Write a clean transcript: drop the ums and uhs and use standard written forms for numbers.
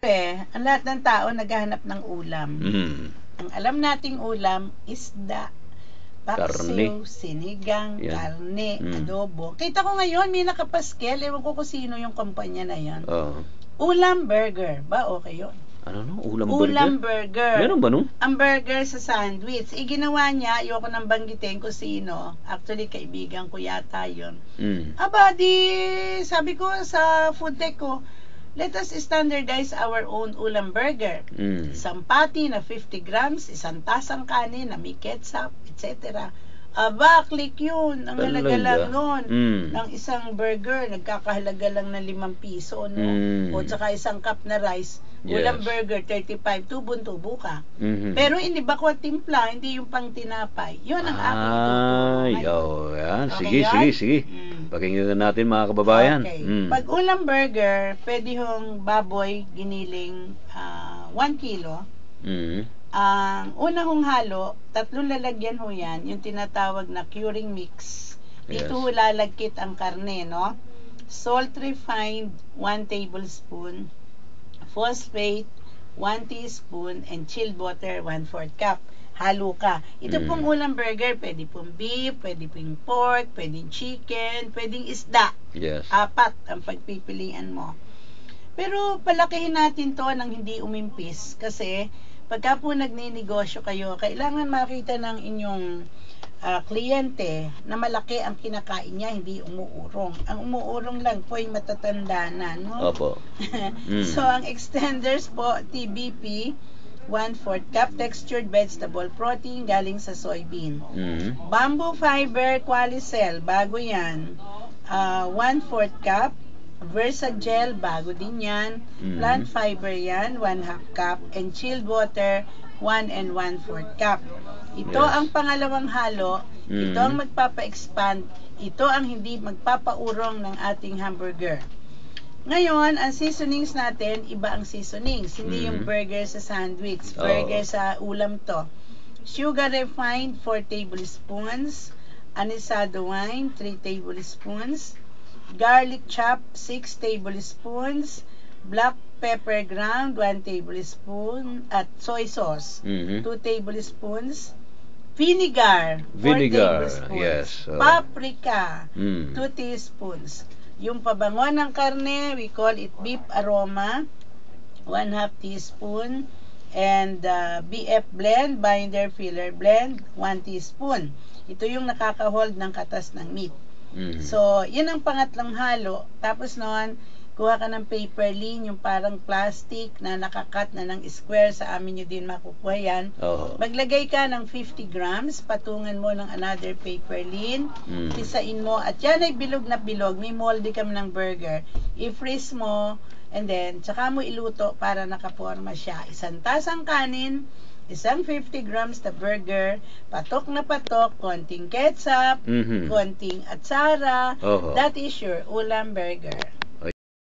Ang lahat ng tao naghahanap ng ulam. Ang alam nating ulam, isda, paksiw, sinigang, karne, adobo. Kita ko ngayon, may nakapaskel. Ewan ko kung sino yung kumpanya na yan. Ulam burger. Ba, okay yun? Ano no? Ulam burger? Ulam burger. Meron ba no? Ang burger sa sandwich. Ginawa niya, ayoko nang banggitin kung sino. Actually, kaibigan ko yata yun. Aba, sabi ko sa food tech ko, let us standardize our own ulam burger. Isang patty na 50 grams, isang tasang kanin na may ketchup, etc. Aba, click yun. Ang halaga lang nun. Ng isang burger, nagkakahalaga lang ng 5 piso, no? O tsaka isang cup na rice. Ulam burger, 35, tubon-tubo ka. Pero hindi ba ko timpla, hindi yung pang tinapay. Yun ang aking ituturo. Yan. Okay, Sige. Pakinggan natin mga kababayan. Okay. Pag ulam burger, pwede hong baboy, giniling 1 kilo. Ang una hong halo, 3 lalagyan ho yan, yung tinatawag na curing mix. Dito ho lalagkit ang karne, no? Salt refined, 1 tablespoon. Phosphate, 1 teaspoon. And chilled water, 1/4 cup. Halo ka. Ito pong ulam burger, pwede pong beef, pwede pong pork, pwedeng chicken, pwedeng isda. 4 ang pagpipilian mo. Pero palakihin natin to nang hindi umimpis kasi pagka po nagninegosyo kayo, kailangan makita ng inyong kliyente na malaki ang kinakain niya, hindi umuurong. Ang umuurong lang po ay matatanda na, no? Opo. So, ang extenders po, TBP, 1/4 cup textured vegetable protein galing sa soybean. Bamboo fiber Qualicel, bago yan, 1/4 cup. Versagel, bago din yan. Plant fiber yan, 1/2 cup. And chilled water, 1 and 1/4 cup. Ito ang pangalawang halo. Ito ang magpapa-expand. Ito ang hindi magpapaurong ng ating hamburger. Ngayon, ang seasonings natin, iba ang seasonings. Hindi yung burger sa sandwich. Burger sa ulam to. Sugar refined, 4 tablespoons. Anisado wine, 3 tablespoons. Garlic chop, 6 tablespoons. Black pepper ground, 1 tablespoon. At soy sauce, 2 tablespoons. Vinegar, 4 tablespoons. Paprika, 2 teaspoons. Yung pabango ng karne, we call it beef aroma, 1/2 teaspoon. And BF blend, binder filler blend, 1 teaspoon. Ito yung nakaka-hold ng katas ng meat. So, yun ang pangatlong halo. Tapos noon, kuha ka ng paper lean, yung parang plastic na nakakat na ng square. Sa amin nyo din makukuha yan. Maglagay ka ng 50 grams, patungan mo ng another paper lean, tisain mo, at yan ay bilog na bilog. May molde kami ng burger. I-freeze mo, and then, tsaka mo iluto para nakaporma siya. Isang tasang kanin, isang 50 grams na burger, patok na patok, konting ketchup, konting atsara. That is your ulam burger.